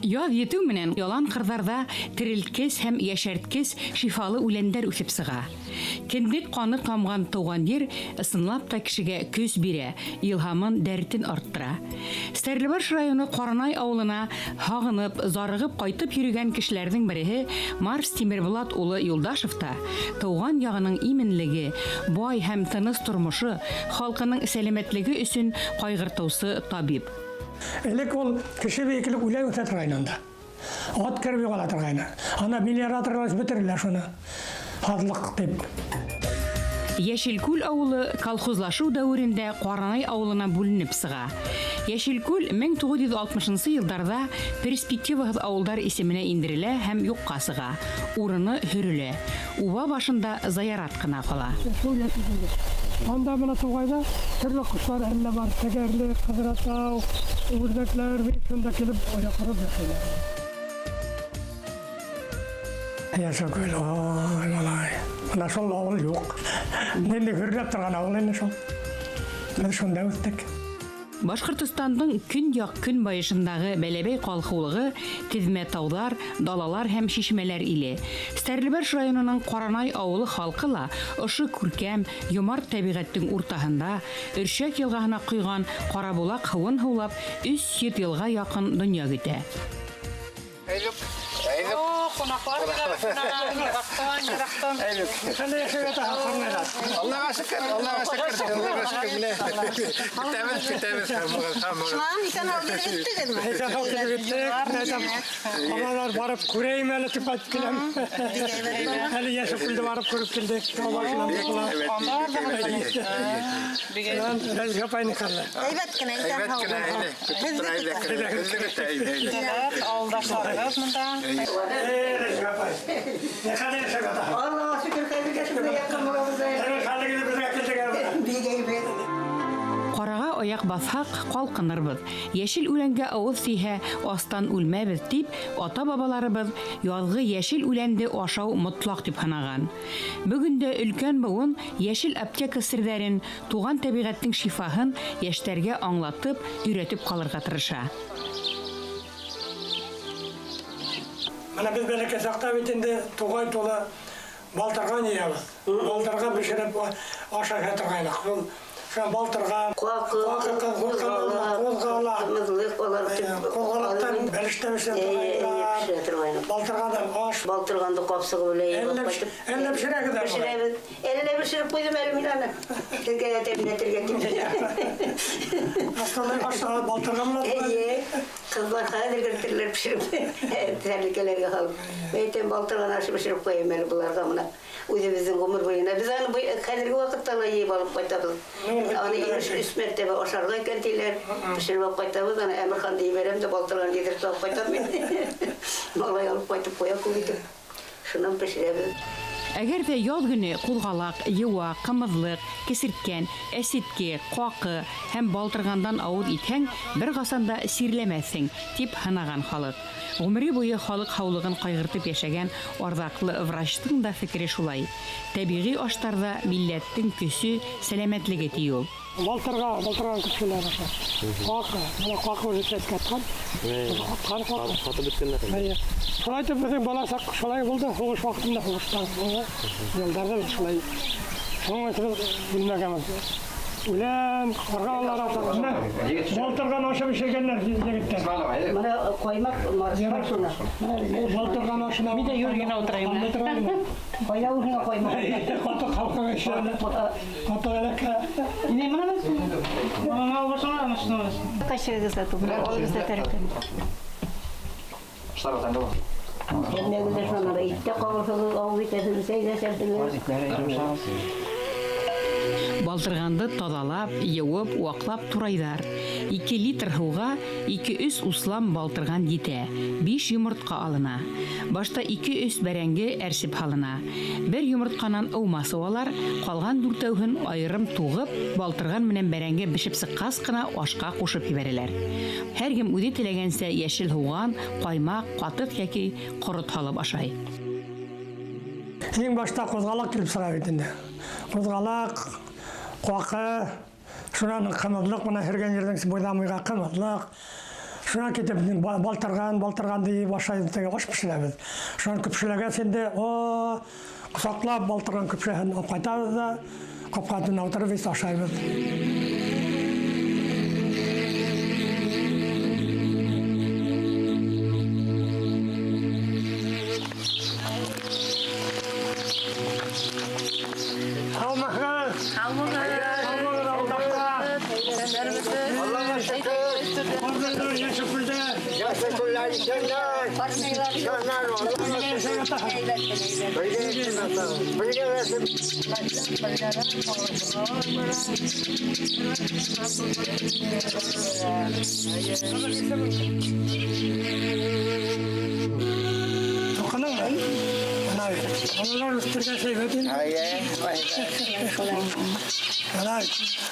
Яҙ етеү менән ялан ҡырҙарҙа терелткес һәм йәшәрткес шифалы үләндәр үҫеп сыға. Кендек ҡаны ҡамған тыуған ер ысынлап та кешегә көс бирә, илһамын, дәртен арттыра. Стәрлебаш районы Ҡаранай ауылына һағынып, зарығып ҡайтып йөрөгән кешеләрҙең береһе Марс Тимербулат улы Юлдашев та тыуған яғының именлеге, бай һәм тыныс тормошы, халҡының сәләмәтлеге өсөн ҡайғыртыусы табип. Элек ул кеше бейекілік үлән үтә тұрғайнында. От кірбей қала тұрғайны. Ана миллиараторлар бітірілер шуны. Хадлық деп. Йәшелкүл ауылы колхозлашу дәүерендә Ҡаранай ауылына бүленеп сыға. Йәшелкүл 1960 йылдарҙа перспективаһыҙ ауылдар исеменә индерелә һәм юҡҡа сыға. Урыны һөрөлә. Уба башында заярат ҡына ҡала. Анда бына туғайда түрлі құштар әллә бар. Тәгәрле, Ҡыҙратау, үрдәкләр, шунда килеп аяҡырып яшәйҙәр. Йәшелкүл, ой, малай. Бына шул ауыл юҡ. Нинди һөрләп торған ауыл инде шул. Беҙ шунда үҫтек. Башҡортостандың көньяҡ көнбайышындағы Бәләбәй ҡалҡыулығы теҙмә тауҙар, далалар һәм шишмәләр иле. Стәрлебаш районының Ҡаранай ауылы халҡы ла ошо күркәм, йомарт тәбиғәттең уртаһында Өршәк йылғаһына ҡойған Ҡарабулаҡ һыуын һыулап 300 йылға яҡын донъя көтә. Ҡунаҡлар Аллаға шөкөр, Аллаға шөкөр. Алалар барып күрейім әлі тіп айтып келем. Әлі Йәшелкүлді барып көріп келдік. Ҡараға аяҡ баҫһаҡ, ҡалҡынырбыҙ. Йәшел үләнгә ауыҙ тейһә, астан үлмәбеҙ тип, ата-бабаларыбыҙ яҙғы йәшел үләнде ашау мотлаҡ тип һанаған. Бөгөндә өлкән быуын йәшел аптека серҙәрен, туған тәбиғәттең шифаһын йәштәргә аңлатып, өйрәтеп ҡалырға тырыша. Ана біз бәләкәй саҡта бит инде туғай тулы балтырған йыябыҙ. Балтырға бешереп ашарға торғайныҡ. Балтырға, ҡоҙғалаҡтан бәлештә бешереп торғайныҡ. Балтырғадан аш. Балтырғанды ҡапсығы үләйіп. Әллә бешерәгеҙ әле? Бешерәбеҙ. Әллә бешереп ҡуйҙым әле мин аны. Һеҙгә лә тәмләтергә тип. Аштағы балтырға мына? Ҡыҙҙар хәҙер кертерләр бешереп. Тәрлекәләргә һалып. Әйтәм, балтырған ашы бешереп ҡуйым әле быларға мына. Үҙебеҙҙең ғүмер буйына. Беҙ аны хәҙерге ваҡытта ла йыйып алып ҡайтабыҙ. Аны 3 мәртәбә ашарға икән тийләр. Бешереп алып ҡайтабыҙ. Аны Әмирханды ебәрәм дә балтырған килтереп алып ҡайтам мин. Малай алып ҡайтып ҡуя күп итеп. Шунан бешерәбеҙ. Әгәр ҙә яҙ көнө ҡуҙғалаҡ, йыуа, ҡымыҙлыҡ, кесерткән, әсетке, ҡаҡы һәм балтырғандан ауыҙ итһәң, бер ҡасан да сирләмәҫһең, тип һанаған халыҡ. Ғүмере буйы халыҡ һаулығын ҡайғыртып йәшәгән арҙаҡлы врачтың да фекере шулай. Тәбиғи аштарҙа милләттең көсө, сәләмәтлеге ти ул. Балтырған кешеләр аша. Ҡаҡы, бына ҡаҡы үҙе сәскәткән. Ҡатып бөткәндәр. Шулай итеп беҙҙең бала саҡ шулай булды. Һуғыш ваҡытында һуғыштан йылдарҙа шулай. Шуның өсөн белмәгәнбеҙ. Үлән, ҡарғалар атырғанда балтырған ашып эшләгәннәр егеттәр. Бына ҡаймаҡ маршрут шуны. Балтырған ашына. Мин дә юргена ултырайым. Ҡайҙа үрһеңә ҡаймаҡ? Ҡаты халҡы эшләне. Ҡаты әләкә. Инәй мына бит. Мама башына машина. Кашығығыҙҙа туғры, олығыҙҙа тәрәкән. Штарга таңдала. Кәлмәгүҙә шунара иттә ҡағырһығыҙ, ауыл итәһегеҙ, сәйҙә сәртелер. Балтырғанды таҙалап, йыуып, ваҡлап турайҙар. 2 литр һыуға 2-3 услам балтырған етә. 5 йомортҡа алына. Башта 2-3 бәрәңге әрсеп һалына. 1 йомортҡанан ыума сыуалар, ҡалған 4-һен айырым туғып, балтырған менән бәрәңге бешеп сыҡҡас ҡына ашҡа ҡушып ебәрәләр. Һәр кем үҙе теләгәнсә йәшел һуған, ҡаймаҡ, ҡатыҡ йәки ҡорот һалып ашай. Ең башта ҡуҙғалаҡ килеп сыға бит инде. Ҡуҙғалаҡ, ҡаҡы, шунан ҡымыҙлыҡ, бына һөргән ерҙең буйҙамыйға ҡымыҙлыҡ, Шуңа кетіп балтырған дейіп ашайын деген аш пішілеміз. Шуңа күпшілеге сенде құсақлап балтырған күпшілеген қайтамыз да қапқатын аутырып ес ашаймыз.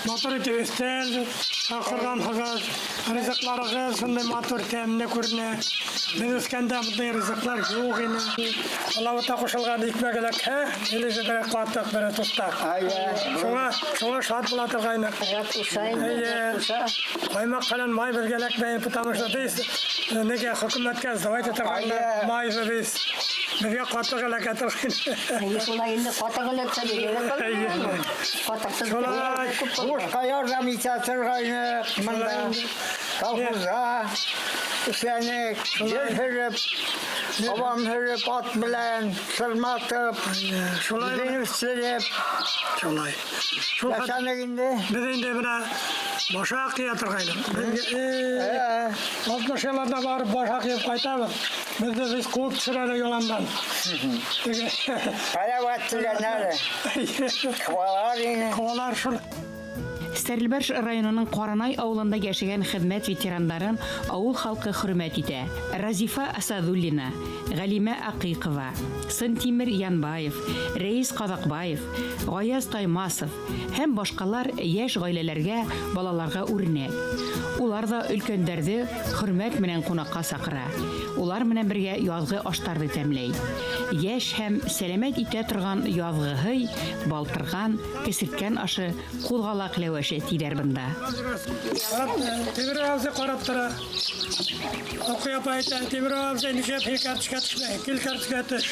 Motor tüvestel, akırgan hagaz, rızıklarıgız, sonday motor temine көріне. Мен өскенде бұндай рызықлар жоқ ені. Аллауыта қошылған икмегілік, елесі бірі қуаттық бірі тұстақ. Шоңа шат бұлатыр қайнық. Қаймақ қалан май біргелік бәйін, потому что дейіз, неге хүкіметке завайты тұрғанда май дейіз. Бірге қуаттық әлек әтір қайнық. Солай енді қуаттық әлек сәдегелік. Солай. Ушқа ярдам итәтір қайнық, мұнда колхозға. Üstlenik, gel hırıp, babam hırıp, at bilen, sırmatıp, gidin üstlenip. Şolay. Yaşanık indi. Biz indi buna boşak yatırgaydık. 60 yıllarda barıp boşak yiyip kaytabız. Biz kuvup düşüreli yolandan. Kaya battırganlar, kovalar yine. Kovalar şurada. Стәрлбәш районының Каранай авылында яшәгән хезмәт ветераннарын авыл халкы хөрмәт итә. Разифа Асадуллина, Галимә Акыйкова, Сынтимер Янбаев, Рәис Казакбаев, Гаяз Таймасов һәм башкалар яшь гаиләләргә, балаларга үрнәк. Улар да өлкәндәрне хөрмәт менән кунакка сакыра. Улар менән бергә язгы аштарды тәмләй. Яшь һәм сәламәт итә торган язгы һый, балтырган, кесерткән ашы, кулгалак ләвәше тидәр бында. Темир авызы карап тора. Окуя пайта, темир авызы ничә карточка төшмәй, кил карточка төш.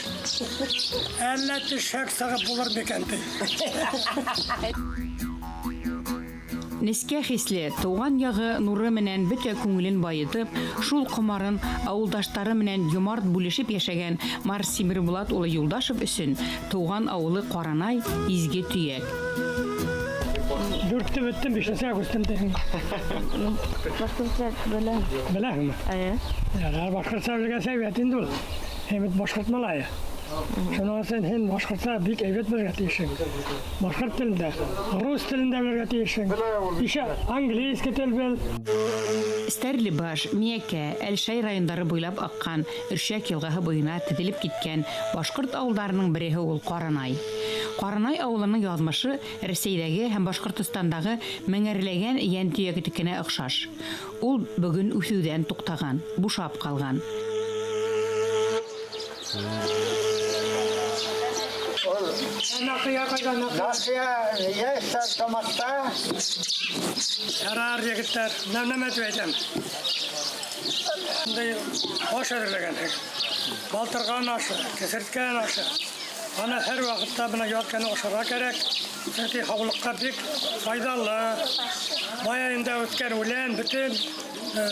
Әллә төшәк сагып булыр бекәнте. Нескә хисле туган ягы нуры менән бөтә күңелен байытып, шул комарын авылдаштары менән юмарт бүлешеп яшәгән Марс Тимербулат улы Юлдашев өчен туган авылы Каранай изге төяк. Дүртте беттем, 5-нче августында. Башкортча беләм. Беләһеңме? Я, башкортча белгән сәбәт инде ул. Һәм башкорт малае. Шуның өчен һин башкортча бик әйбәт белергә тиешең. Башкорт телендә, рус телендә белергә тиешең. Ише английский тел бел. Стәрлебаш, Миякә, Әлшәй райондары буйлап аккан Өршәк елгаһы буена тезелеп киткән башкорт авылларының береһе ул Каранай. Каранай авылының язмышы Рәсәйдәге һәм Башкортостандагы меңәрләгән янтөягетекенә охшаш. Ул бүген үсүдән туктаган, бушап калган. Nakıya yeşter tomatta. Yarar yigitler, nәмәт әйтәм. Аш әзерләгән. Балтырган ашы, кесерткән ашы. Аны һәр вакытта бына ятканы ашарга кирәк. Чөнки һаулыкка бик файдалы. Бая инде үткән үлән бөтен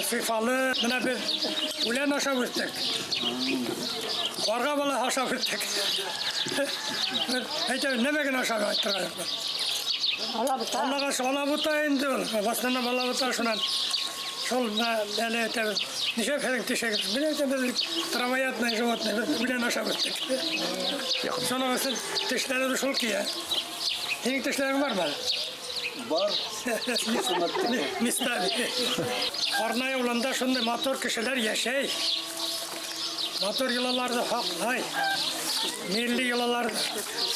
сыйфалы. Менә без үлән ашап үстек. Карга бала ашап үстек. Әйтәм, нәмәгә ашап әйтергә. Аллага шала бута инде. Басына бала бута шунан. Шул әле әйтәм. Ничек хәрәкәт итәшәк? Менә әйтәм, травоядное животное, үлән ашап үстек. Шуның өчен тешләре шул кия. Һинең тешләрең бармы? Бар. Мистәр. Карнай авылында шундый мотор кешеләр яшәй. Мотор йолаларда хаклай. Милли йолалар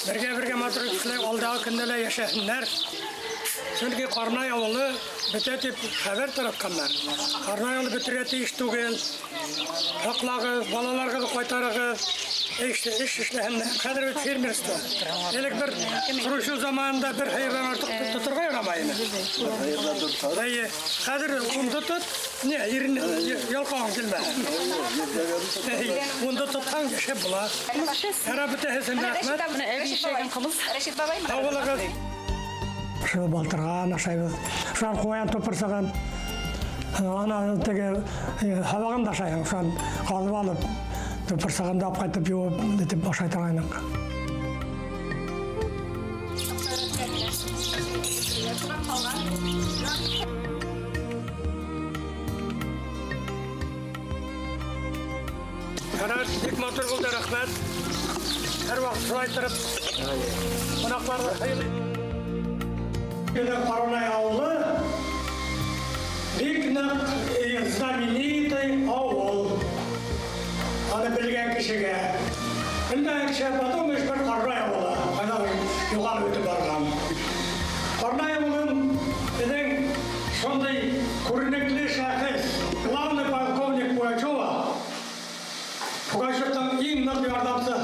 бергә мотор кешеләр алдагы көндә яшәсеннәр. Чөнки Карнай авылы бөтә дип хәбәр таратканнар. Карнай авылы бөтәргә тиеш түгел. Хаклагы, балаларга кайтарыгыз. iş işlehem kadar fermerство. Elek bir kuruşu zamanında bir hayvan artık tuturga yaramayın. Hayır, kadar bunda tut, ne yerin yalkan gelme. Bunda tutan şey bula. Arabı hesin rahmet. Havalaga. Şu baltırgan aşağı. Şu an koyan topursagan. Ana tege havagan da aşağı. Şu an kalıp alıp topursagan da apkaytıp yoğup etip aşağı taraynak. Karar dik motor buldu rahmet. Her vakit suaytırıp konaklarda hayırlı. Коронай ауылы бик нык знаменитый ауыл. Аны білген кішіге. Білген кіші подумаешь, бір Коронай ауылы. Ана юғары өтіп барған. Коронай ауылын біздің сондай көрнекті шәхіс, главный полковник Пугачева. Пугачевтың ең нык жардамшысы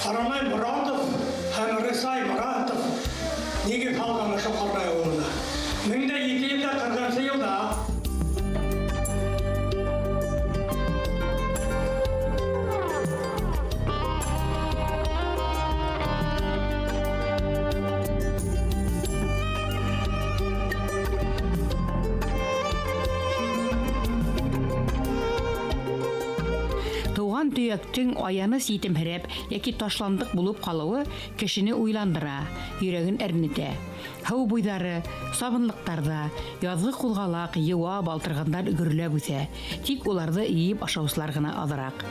Коронай Мұратов һәм Рысай Мұратов. Неге қалғаны şu Коронай ауылында. 1240 жылда Туган төяктің аяны ситемһерәп яки ташландык булып калуы кешене уйландыра, йөрәген әрнетә. Һау буйдары, сабынлыктарда, язгы кулгалак, юа балтыргандар гөрләп үсә. Тик уларны иеп ашаусылар гына азрак.